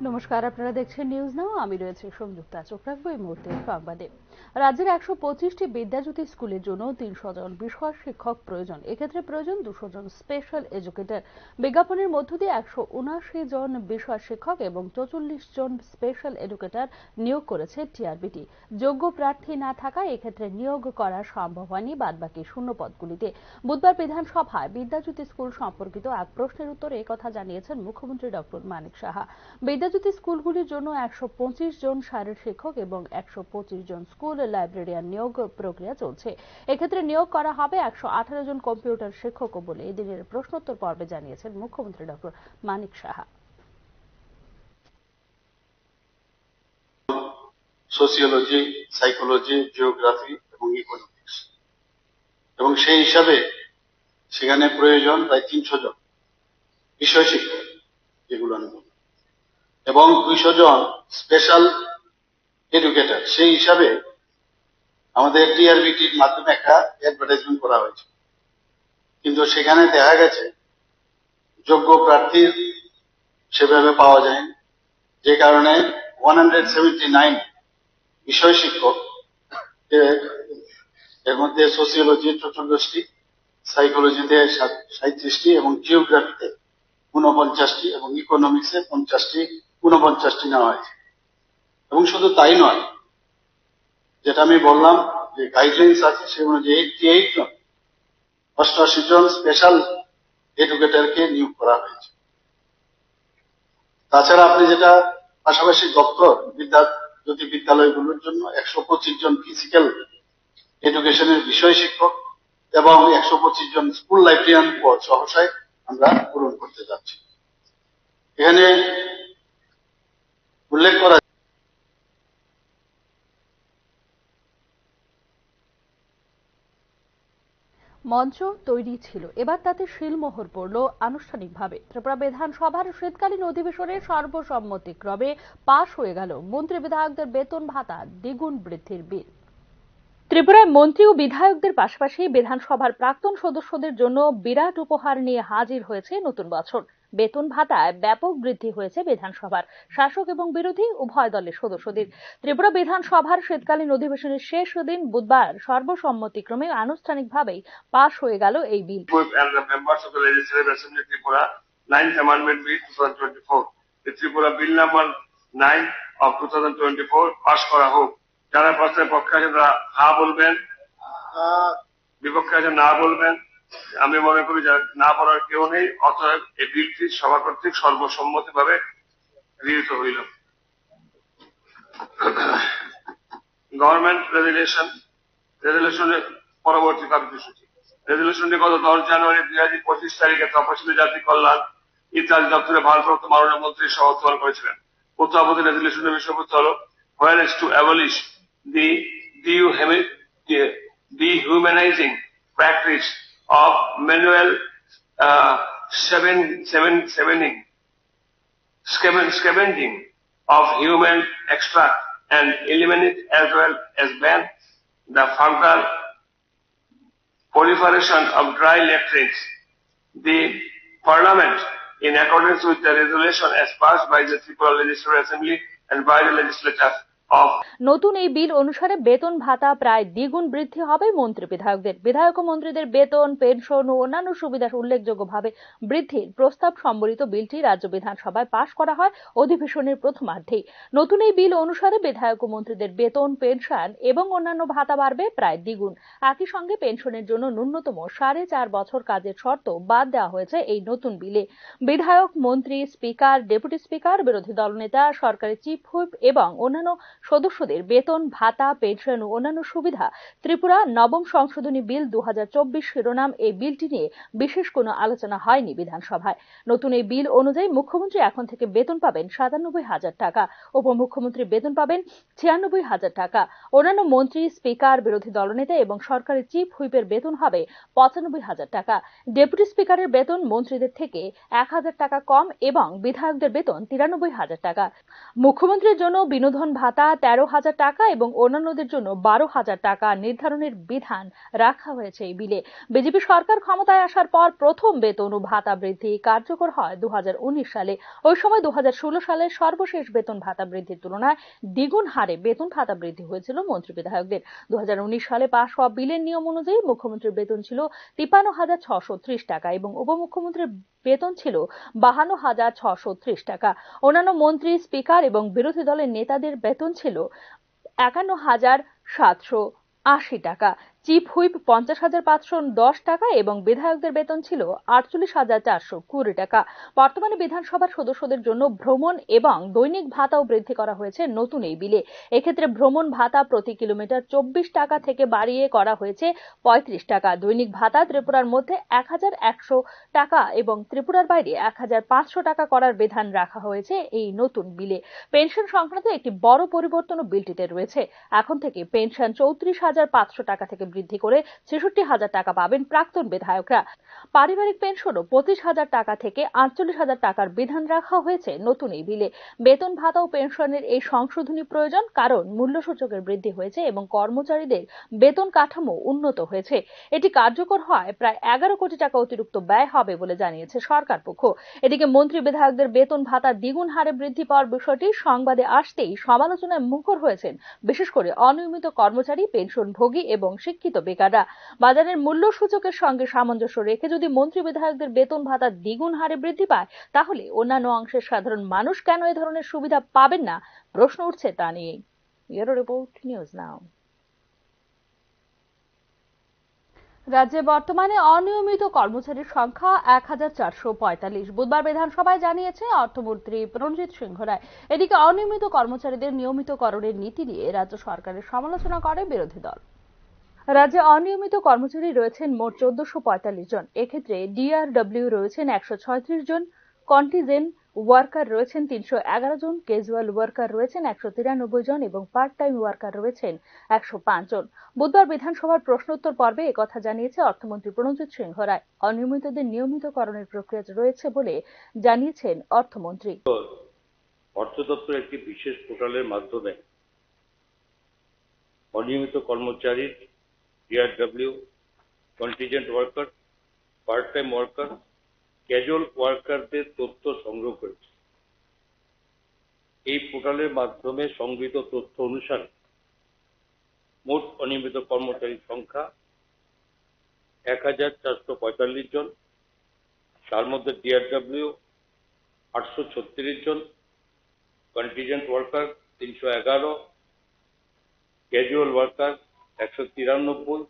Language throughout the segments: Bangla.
নমস্কার, আপনারা দেখছেন নিউজ নাও। আমি রয়েছে সংযুক্তা। চোখ রাখবো এই মুহূর্তের সংবাদে। রাজ্যের ১২৫টি বিদ্যাজ্যোতি স্কুলের জন্য ৩০০ জন বিষয় শিক্ষক প্রয়োজন। এক্ষেত্রে প্রয়োজন ২০০ জন স্পেশাল এডুকেটর। বিজ্ঞাপনের মধ্য দিয়ে ১৭৯ জন বিষয় শিক্ষক এবং ৪৪ জন স্পেশাল এডুকেটর নিয়োগ করেছে টিআরবিটি। যোগ্য প্রার্থী না থাকায় এক্ষেত্রে নিয়োগ করা সম্ভব হয়নি বাদবাকি শূন্য পদগুলিতে। বুধবার বিধানসভায় বিদ্যাজ্যোতি স্কুল সম্পর্কিত এক প্রশ্নের উত্তরে একথা জানিয়েছেন মুখ্যমন্ত্রী ডক্টর মানিক সাহা। বিদ্যাজ্যোতি স্কুলগুলির জন্য ১২৫ জন শারীর শিক্ষক এবং ১২৫ জন স্কুল লাইব্রেরিয়ান নিয়োগ প্রক্রিয়া চলছে। এক্ষেত্রে নিয়োগ করা হবে ১১৮ জন কম্পিউটার শিক্ষকও বলে এদিনের প্রশ্নোত্তর পর্বে জানিয়েছেন মুখ্যমন্ত্রী doctor Manik Saha. Sociology, psychology, geography এবং ইকোনমিক্স, এবং সেই হিসাবে সেখানে প্রয়োজন প্রায় ৩০০ জন বিষয় শিক্ষক, যেগুলো আমি বললাম, এবং ২০০ জন স্পেশাল এডুকেটর। সেই হিসাবে আমাদের টিআরবিটির মাধ্যমে একটা অ্যাডভার্টাইজমেন্ট করা হয়েছে, কিন্তু সেখানে দেখা গেছে যোগ্য প্রার্থী সেভাবে পাওয়া যায়নি, যে কারণে 179 বিষয় শিক্ষক, এর মধ্যে সোসিওলজি ৪৪টি, সাইকোলজিতে ৩৭টি এবং জিওগ্রাফিতে ৪৯টি এবং ইকোনমিক্সে ৪৯টি নেওয়া হয়েছে। এবং শুধু তাই নয়, যেটা আমি বললাম যে গাইডলাইন্স আছে সে অনুযায়ী 88 জন ৮৮ জন স্পেশাল এডুকেটরকে নিয়োগ করা হয়েছে। তাছাড়া আপনি যেটা পাশাপাশি দপ্তর বিদ্যাজ্যোতি বিদ্যালয়গুলোর জন্য ১২৫ জন ফিজিক্যাল এডুকেশনের বিষয় শিক্ষক এবং ১২৫ জন স্কুল লাইব্রেরিয়ান পদ সহসায় আমরা পূরণ করতে যাচ্ছি। এখানে উল্লেখ করা মঞ্চ তৈরি ছিল, এবার তাতে শিলমোহর পড়ল আনুষ্ঠানিকভাবে। ত্রিপুরা বিধানসভার শীতকালীন অধিবেশনে সর্বসম্মতিক্রমে পাশ হয়ে গেল মন্ত্রী বিধায়কদের বেতন ভাতা দ্বিগুণ বৃদ্ধির বিল। ত্রিপুরায় মন্ত্রী ও বিধায়কদের পাশাপাশি বিধানসভার প্রাক্তন সদস্যদের জন্য বিরাট উপহার নিয়ে হাজির হয়েছে নতুন বছর। বেতন ভাতায় ব্যাপক বৃদ্ধি হয়েছে বিধানসভার শাসক এবং বিরোধী উভয় দলের সদস্যদের। ত্রিপুরা বিধানসভার শীতকালীন অধিবেশনের শেষ দিন বুধবার সর্বসম্মতিক্রমে আনুষ্ঠানিকভাবেই পাশ হয়ে গেল এই বিল। ত্রিপুরা বিল নাম্বার 9 অফ 2024 পাশ করা হোক। যারা প্রশ্নের পক্ষে আছেন তারা হা বলবেন, বিপক্ষে আছেন না বলবেন। আমি মনে করি যে না বলার কেউ নেই, অতএব এই বিলটি সভা কর্তৃক সর্বসম্মতিভাবে গৃহীত হইল। গভর্নমেন্ট রেজুলেশনের পরবর্তী কার্যসূচি। রেজুলেশনটি গত ১০ জানুয়ারি ২০২৫ তারিখে তপশিলি জাতি কল্যাণ ইত্যাদি দপ্তরে ভারপ্রাপ্ত মাননীয় মন্ত্রী সহ করেছিলেন। প্রত্যাবর্তী রেজুলেশনের বিষয়বস্তু হল whereas to abolish the dehumanizing practice of manual scavenging of human extract and eliminate as well as ban the further proliferation of dry latrines. The Parliament, in accordance with the resolution as passed by the Tripura Legislative Assembly and by the legislature of নতুন এই বিল অনুসারে বেতন ভাতা প্রায় দ্বিগুণ বৃদ্ধি হবে মন্ত্রী বিধায়কদের। বিধায়ক ও মন্ত্রীদের বেতন, পেনশন ও অন্যান্য সুবিধা উল্লেখযোগ্যভাবে বৃদ্ধির প্রস্তাব সম্বলিত বিলটি রাজ্য বিধানসভায় পাশ করা হয় অধিবেশনের প্রথমার্ধেই। নতুন এই বিল অনুসারে বিধায়ক ও মন্ত্রীদের বেতন, পেনশন এবং অন্যান্য ভাতা বাড়বে প্রায় দ্বিগুণ। একই সঙ্গে পেনশনের জন্য ন্যূনতম 4.5 বছর কাজের শর্ত বাদ দেওয়া হয়েছে এই নতুন বিলে। বিধায়ক, মন্ত্রী, স্পিকার, ডেপুটি স্পিকার, বিরোধী দলনেতা, সরকারি চিফ হুইপ এবং অন্যান্য সদস্যদের বেতন, ভাতা, পেনশন ও অন্যান্য সুবিধা ত্রিপুরা নবম সংশোধনী বিল 2024 শিরোনাম এই বিলটি নিয়ে বিশেষ কোনো আলোচনা হয়নি বিধানসভায়। নতুন এই বিল অনুযায়ী মুখ্যমন্ত্রী এখন থেকে বেতন পাবেন 97,000 টাকা, উপমুখ্যমন্ত্রী বেতন পাবেন 96,000 টাকা, অন্যান্য মন্ত্রী, স্পিকার, বিরোধী দলনেতা এবং সরকারি চিফ হুইপের বেতন হবে 95,000 টাকা। ডেপুটি স্পিকারের বেতন মন্ত্রীদের থেকে 1,000 টাকা কম এবং বিধায়কদের বেতন 93,000 টাকা। মুখ্যমন্ত্রীর জন্য বিনোদন ভাতা 13,000 টাকা এবং অন্যান্যদের জন্য 12,000 টাকা নির্ধারণের বিধান রাখা হয়েছে এই বিলে। বিজেপি সরকার ক্ষমতায় আসার পর প্রথম বেতন ও ভাতা বৃদ্ধি কার্যকর হয় 2019 সালে। ওই সময় 2016 সালের সর্বশেষ বেতন ভাতা বৃদ্ধির তুলনায় দ্বিগুণ হারে বেতন ভাতা বৃদ্ধি হয়েছিল মন্ত্রী বিধায়কদের। 2019 সালে পাশ হওয়া বিলের নিয়ম অনুযায়ী মুখ্যমন্ত্রীর বেতন ছিল 53,630 টাকা এবং উপমুখ্যমন্ত্রীর বেতন ছিল 52,630 টাকা। অন্যান্য মন্ত্রী, স্পিকার এবং বিরোধী দলের নেতাদের বেতন ছিল 51,780 টাকা। চিফ হুইপ 50,510 টাকা এবং বিধায়কদের বেতন ছিল 48,420 টাকা। বর্তমানে বিধানসভার সদস্যদের জন্য ভ্রমণ এবং দৈনিক ভাতাও বৃদ্ধি করা হয়েছে নতুন এই বিলে। এক্ষেত্রে ভ্রমণ ভাতা প্রতি কিলোমিটার 24 টাকা থেকে বাড়িয়ে করা হয়েছে 35 টাকা। দৈনিক ভাতা ত্রিপুরার মধ্যে 1,100 টাকা এবং ত্রিপুরার বাইরে 1,500 টাকা করার বিধান রাখা হয়েছে এই নতুন বিলে। পেনশন সংক্রান্ত একটি বড় পরিবর্তনও বিলটিতে রয়েছে। এখন থেকে পেনশন 34,500 টাকা থেকে বৃদ্ধি করে 66,000 টাকা পাবেন প্রাক্তন বিধায়করা। পারিবারিক পেনশনও 25,000 টাকা থেকে 48,000 টাকার বিধান রাখা হয়েছে নতুন এই বিলে। বেতন ভাতা ও পেনশনের এই সংশোধনী প্রয়োজন কারণ মূল্যসূচকের বৃদ্ধি হয়েছে এবং কর্মচারীদের বেতন কাঠামো উন্নত হয়েছে। এটি কার্যকর হয় প্রায় 11 কোটি টাকা অতিরিক্ত ব্যয় হবে বলে জানিয়েছে সরকার পক্ষ। এদিকে মন্ত্রী বিধায়কদের বেতন ভাতা দ্বিগুণ হারে বৃদ্ধি পাওয়ার বিষয়টি সংবাদে আসতেই সমালোচনায় মুখর হয়েছেন বিশেষ করে অনিয়মিত কর্মচারী, পেনশনভোগী এবং শিক্ষিত বেকাররা। বাজারের মূল্য সূচকের সঙ্গে সামঞ্জস্য রেখে যদি মন্ত্রী বিধায়কদের বেতন ভাতা দ্বিগুণ হারে বৃদ্ধি পায় তাহলে অন্যান্য অংশের সাধারণ মানুষ কেন এ ধরনের সুবিধা পাবেন না প্রশ্ন উঠছে তা নিয়ে। Bureau report, news now. রাজ্যে বর্তমানে অনিয়মিত কর্মচারীর সংখ্যা 1,445। বুধবার বিধানসভায় জানিয়েছে অর্থমন্ত্রী প্রণজিৎ সিংহ রায়। এদিকে অনিয়মিত কর্মচারীদের নিয়মিতকরণের নীতি নিয়ে রাজ্য সরকারের সমালোচনা করে বিরোধী দল। রাজ্যে অনিয়মিত কর্মচারী রয়েছেন মোট 1,445 জন। এক্ষেত্রে ডিআরডব্লিউ রয়েছেন 136 জন, কন্টিজেন্ট ওয়ার্কার রয়েছেন 311 জন, ক্যাজুয়াল ওয়ার্কার রয়েছেন 193 জন এবং পার্ট টাইম ওয়ার্কার রয়েছেন 105 জন। বুধবার বিধানসভার প্রশ্নোত্তর পর্বে একথা জানিয়েছে অর্থমন্ত্রী প্রণজিৎ সিংহ রায়। অনিয়মিতদের নিয়মিতকরণের প্রক্রিয়া রয়েছে বলে জানিয়েছেন অর্থমন্ত্রী। অর্থ দপ্তর একটি বিশেষ পোর্টালের মাধ্যমে অনিয়মিত কর্মচারী, DRW, contingent worker, part time worker, casual ওয়ার্কারদের তথ্য সংগ্রহ করেছে। এই পোর্টালের মাধ্যমে সংগৃহীত তথ্য অনুসারে মোট অনিয়মিত কর্মচারীর সংখ্যা 1,445 জন। তার মধ্যে ডিআরডব্লিউ 836 জন, contingent worker 311, casual worker 193,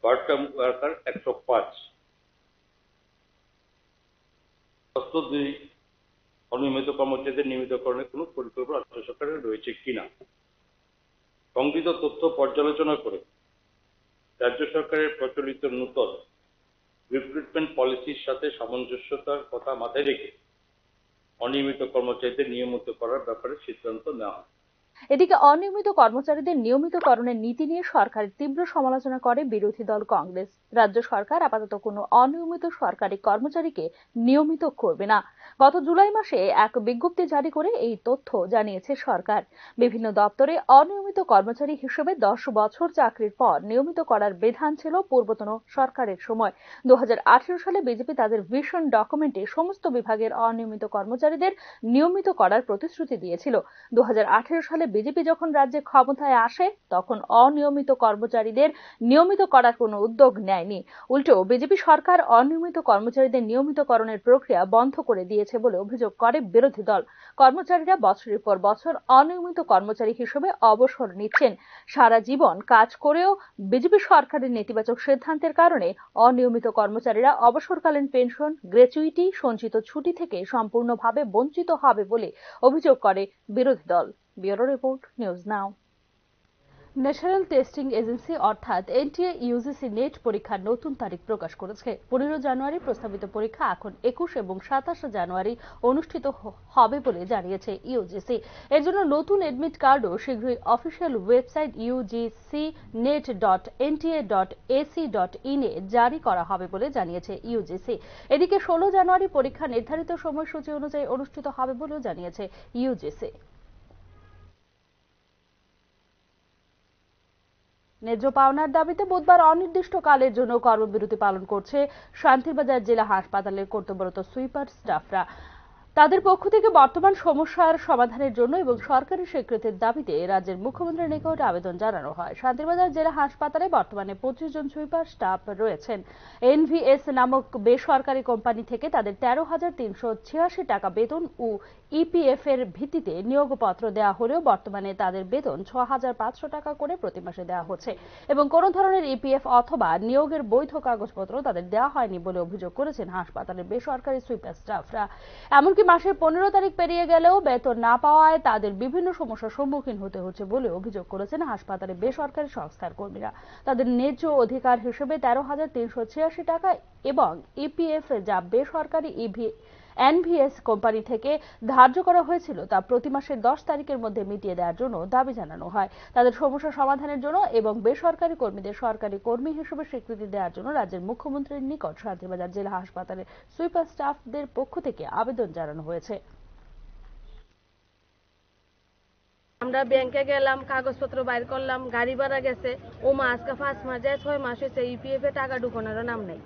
part time worker 105। অনিয়মিত কর্মচারীদের নিয়মিতকরণের কোন পরিকল্পনা রাজ্য সরকারের রয়েছে কিনা সংগৃহীত তথ্য পর্যালোচনা করে রাজ্য সরকারের প্রচলিত নূতন রিক্রুটমেন্ট পলিসির সাথে সামঞ্জস্যতার কথা মাথায় রেখে অনিয়মিত কর্মচারীদের নিয়মিত করার ব্যাপারে সিদ্ধান্ত নেওয়া হয়। এদিকে অনিয়মিত কর্মচারীদের নিয়মিতকরণের নীতি নিয়ে সরকারের তীব্র সমালোচনা করে বিরোধী দল কংগ্রেস। রাজ্য সরকার আপাতত কোনো অনিয়মিত সরকারি কর্মচারীকে নিয়মিত করবে না। গত জুলাই মাসে এক বিজ্ঞপ্তি জারি করে এই তথ্য জানিয়েছে সরকার। বিভিন্ন দপ্তরে অনিয়মিত কর্মচারী হিসেবে 10 বছর চাকরির পর নিয়মিত করার বিধান ছিল পূর্বতন সরকারের সময়। 2018 সালে বিজেপি তাদের ভিশন ডকুমেন্টে সমস্ত বিভাগের অনিয়মিত কর্মচারীদের নিয়মিত করার প্রতিশ্রুতি দিয়েছিল। 2018 সালে বিজেপি যখন রাজ্যে ক্ষমতায় আসে তখন অনিয়মিত কর্মচারীদের নিয়মিত করার কোনো উদ্যোগ নেয়নি। উল্টো বিজেপি সরকার অনিয়মিত কর্মচারীদের নিয়মিতকরণের প্রক্রিয়া বন্ধ করে দিয়েছে বলে অভিযোগ করে বিরোধী দল। কর্মচারীরা বছরের পর বছর অনিয়মিত কর্মচারী হিসেবে অবসর নিচ্ছেন। সারা জীবন কাজ করেও বিজেপি সরকারের নেতিবাচক সিদ্ধান্তের কারণে অনিয়মিত কর্মচারীরা অবসরকালীন পেনশন, গ্র্যাচুইটি, সঞ্চিত ছুটি থেকে সম্পূর্ণভাবে বঞ্চিত হবে বলে অভিযোগ করে বিরোধী দল। Bureau report, news now. National testing agency অর্থাৎ এনটিএ ইউজিসি নেট পরীক্ষার নতুন তারিখ প্রকাশ করেছে। 15 জানুয়ারি প্রস্তাবিত পরীক্ষা এখন 21 এবং 27 জানুয়ারি অনুষ্ঠিত হবে বলে জানিয়েছে ইউজিসি। এর জন্য নতুন এডমিট কার্ডও শীঘ্রই অফিসিয়াল ওয়েবসাইট ugcnet.nta.ac.in এ জারি করা হবে বলে জানিয়েছে ইউজিসি। এদিকে 16 জানুয়ারি পরীক্ষা নির্ধারিত সময়সূচি অনুযায়ী অনুষ্ঠিত হবে বলেও জানিয়েছে ইউজিসি। ন্যায্য পাওনার দাবিতে বুধবার অনির্দিষ্টকালের জন্য কর্মবিরতি পালন করছে শান্তিরবাজার জেলা হাসপাতালের কর্তব্যরত সুইপার স্টাফরা। তাদের পক্ষ থেকে বর্তমান সমস্যার সমাধানের জন্য এবং সরকারি স্বীকৃতির দাবিতে রাজ্যের মুখ্যমন্ত্রীর নিকট আবেদন জানানো হয়। শান্তিরবাজার জেলা হাসপাতালে বর্তমানে 25 জন সুইপার স্টাফ রয়েছেন। এনভিএস নামক বেসরকারি কোম্পানি থেকে তাদের 13,386 টাকা বেতন ও ইপিএফ এর ভিত্তিতে নিয়োগপত্র দেওয়া হলেও বর্তমানে তাদের বেতন 6,500 টাকা করে প্রতি মাসে দেওয়া হচ্ছে এবং কোনো ধরনের ইপিএফ অথবা নিয়োগের বৈধ কাগজপত্র তাদের দেওয়া হয়নি বলে অভিযোগ করেছেন হাসপাতালের বেসরকারি সুইপার স্টাফরা। এমনকি মাসের 15 তারিখ পেরিয়ে গেলেও বেতন না পাওয়ায় তাদের বিভিন্ন সমস্যার সম্মুখীন হতে হচ্ছে বলে অভিযোগ করেছেন হাসপাতালের বেসরকারি সংস্থার কর্মীরা। তাদের ন্যায্য অধিকার হিসেবে 13,386 টাকা এবং ইপিএফ যা বেসরকারি এনভিএস কোম্পানি থেকে ধার্য করা হয়েছিল তা প্রতি মাসের 10 তারিখের মধ্যে মিটিয়ে দেওয়ার জন্য দাবি জানানো হয়। তাদের সমস্যা সমাধানের জন্য এবং বেসরকারি কর্মীদের সরকারি কর্মী হিসেবে স্বীকৃতি দেওয়ার জন্য রাজ্যের মুখ্যমন্ত্রীর নিকট শান্তিবাজার জেলা হাসপাতালের সুইপার স্টাফদের পক্ষ থেকে আবেদন জানানো হয়েছে। আমরা ব্যাংকে গেলাম, কাগজপত্র বাইর করলাম, গাড়ি ভাড়া গেছে, ও আজকে 5 মাস যায় 6 মাস হয়েছে, ইপিএফ এ টাকা ঢুকানোর নাম নেই,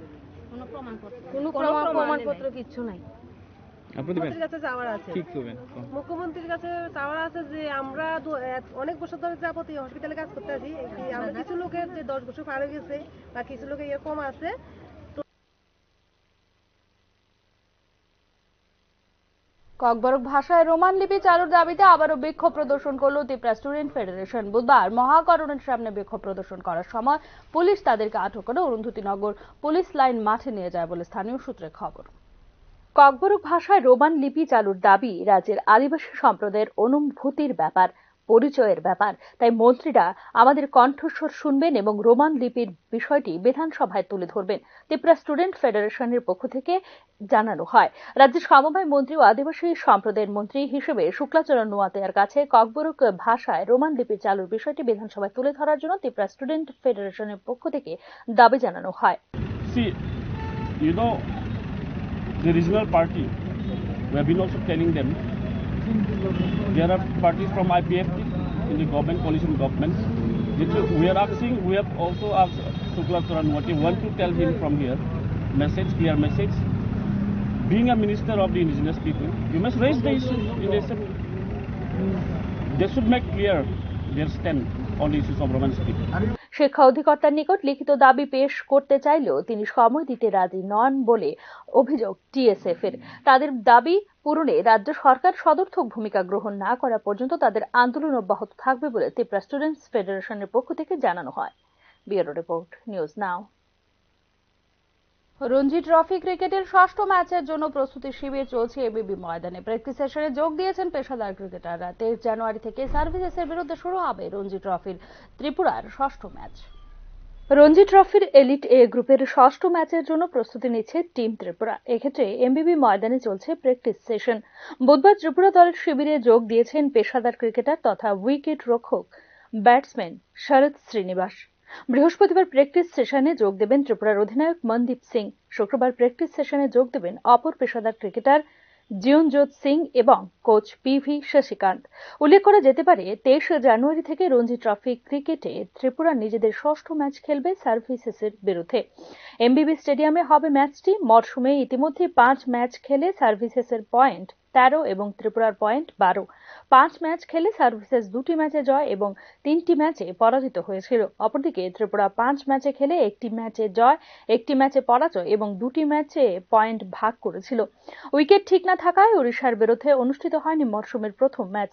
কোনো প্রমাণপত্র কিচ্ছু নাই। মুখ্যমন্ত্রীর কাছে চাওয়ার আছে যে আমরা অনেক বছর ধরে যাবতীয় হসপিটালে কাজ করতে আছি, আমরা কিছু লোকের যে 10 বছর পার হয়ে গেছে বা কিছু লোকের এরকম আছে। ককবরক ভাষায় রোমান লিপি চালুর দাবিতে আবারও বিক্ষোভ প্রদর্শন করল ত্রিপুরা স্টুডেন্ট ফেডারেশন। বুধবার মহাকরণের সামনে বিক্ষোভ প্রদর্শন করার সময় পুলিশ তাদেরকে আটক করে অরুন্ধতিনগর পুলিশ লাইন মাঠে নিয়ে যায় বলে স্থানীয় সূত্রে খবর। ককবরক ভাষায় রোমান লিপি চালুর দাবি রাজ্যের আদিবাসী সম্প্রদায়ের অনুভূতির ব্যাপার, পরিচয়ের ব্যাপার। তাই মন্ত্রীরা আমাদের কণ্ঠস্বর শুনবেন এবং রোমান লিপির বিষয়টি বিধানসভায় তুলে ধরবেন, ত্রিপুরা স্টুডেন্ট ফেডারেশনের পক্ষ থেকে জানানো হয়। রাজ্যের সমবায় মন্ত্রী ও আদিবাসী সম্প্রদায়ের মন্ত্রী হিসেবে শুক্লাচরণ নোয়াতিয়ার কাছে ককবরক ভাষায় রোমান লিপি চালুর বিষয়টি বিধানসভায় তুলে ধরার জন্য ত্রিপুরা স্টুডেন্ট ফেডারেশনের পক্ষ থেকে দাবি জানানো হয়। The regional party, we have been also telling them there are parties from IPFT in the government, coalition government. We are asking, we have also asked Shuklacharan what we want to tell him from here, clear message. Being a minister of the indigenous people, you must raise the issue in the assembly. They should make clear their stand on the issues of Roman speaking. শিক্ষা অধিকর্তার নিকট লিখিত দাবি পেশ করতে চাইলেও তিনি সময় দিতে রাজি নন বলে অভিযোগ টিএসএফ এর। তাদের দাবি পূরণে রাজ্য সরকার সদর্থক ভূমিকা গ্রহণ না করা পর্যন্ত তাদের আন্দোলন অব্যাহত থাকবে বলে ত্রিপুরা স্টুডেন্টস ফেডারেশনের পক্ষ থেকে জানানো হয়। Bureau report, news now. Ranji trophy ক্রিকেটের 6ষ্ঠ ম্যাচের জন্য প্রস্তুতি শিবির চলছে এবিবি ময়দানে। প্র্যাকটিস সেশনে যোগ দিয়েছেন পেশাদার ক্রিকেটাররা। 23 জানুয়ারি থেকে সার্ভিসেসের বিরুদ্ধে শুরু হবে রঞ্জি ট্রফির ত্রিপুরার 6ষ্ঠ ম্যাচ। রঞ্জি ট্রফির এলিট এ গ্রুপের 6ষ্ঠ ম্যাচের জন্য প্রস্তুতি নিচ্ছে টিম ত্রিপুরা। এক্ষেত্রে এমবিবি ময়দানে চলছে প্র্যাকটিস সেশন। বুধবার ত্রিপুরা দলের শিবিরে যোগ দিয়েছেন পেশাদার ক্রিকেটার তথা উইকেট রক্ষক ব্যাটসম্যান শরৎ শ্রীনিবাস। বৃহস্পতিবার প্র্যাকটিস সেশনে যোগ দেবেন ত্রিপুরার অধিনায়ক মনদীপ সিং। শুক্রবার প্র্যাকটিস সেশনে যোগ দেবেন অপর পেশাদার ক্রিকেটার জিয়নজোত সিং এবং কোচ পিভি শশিকান্ত। উল্লেখ করা যেতে পারে 23 জানুয়ারি থেকে রঞ্জি ট্রফি ক্রিকেটে ত্রিপুরা নিজেদের 6ষ্ঠ ম্যাচ খেলবে সার্ভিসেসের বিরুদ্ধে। এমবিবি স্টেডিয়ামে হবে ম্যাচটি। মরশুমে ইতিমধ্যে 5 ম্যাচ খেলে সার্ভিসেসের পয়েন্ট 13 এবং ত্রিপুরার পয়েন্ট 12। 5 ম্যাচ খেলে সার্ভিসেস 2টি ম্যাচে জয় এবং 3টি ম্যাচে পরাজিত হয়েছিল। অপরদিকে ত্রিপুরা 5 ম্যাচে খেলে 1টি ম্যাচে জয়, 1টি ম্যাচে পরাজয় এবং 2টি ম্যাচে পয়েন্ট ভাগ করেছিল। উইকেট ঠিক না থাকায় ওড়িশার বিরুদ্ধে অনুষ্ঠিত হয়নি মরশুমের প্রথম ম্যাচ।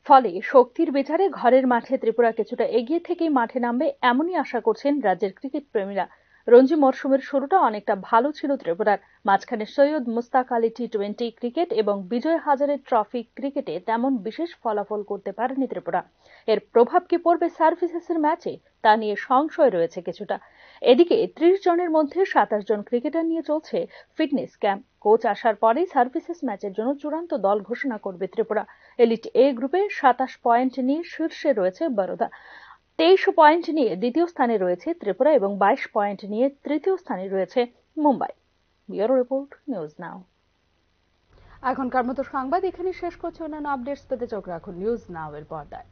ফলে শক্তির বিচারে ঘরের মাঠে ত্রিপুরা কিছুটা এগিয়ে থেকেই মাঠে নামবে এমনই আশা করছেন রাজ্যের ক্রিকেট প্রেমীরা। রঞ্জি মরশুমের শুরুটা অনেকটা ভালো ছিল ত্রিপুরার। মাঝখানে সৈয়দ মুস্তাক আলী টি20 ক্রিকেট এবং বিজয় হাজারে ট্রফি ক্রিকেটে তেমন বিশেষ ফলাফল করতে পারেনি ত্রিপুরা। এর প্রভাব কি পড়বে সার্ভিসেসের ম্যাচে তা নিয়ে সংশয় রয়েছে কিছুটা। এদিকে 30 জনের মধ্যে 27 জন ক্রিকেটার নিয়ে চলছে ফিটনেস ক্যাম্প। কোচ আসার পরেই সার্ভিসেস ম্যাচের জন্য চূড়ান্ত দল ঘোষণা করবে ত্রিপুরা। এলিট এ গ্রুপে 27 পয়েন্ট নিয়ে শীর্ষে রয়েছে বরোদা। 23 পয়েন্ট নিয়ে দ্বিতীয় স্থানে রয়েছে ত্রিপুরা এবং 22 পয়েন্ট নিয়ে তৃতীয় স্থানে রয়েছে Mumbai. Bureau report, news now. এখনকার মতো সংবাদ এখানে শেষ করছি। অন্যান্য আপডেটস পেতে চোখ রাখুন নিউজ নাও এর পর্দায়।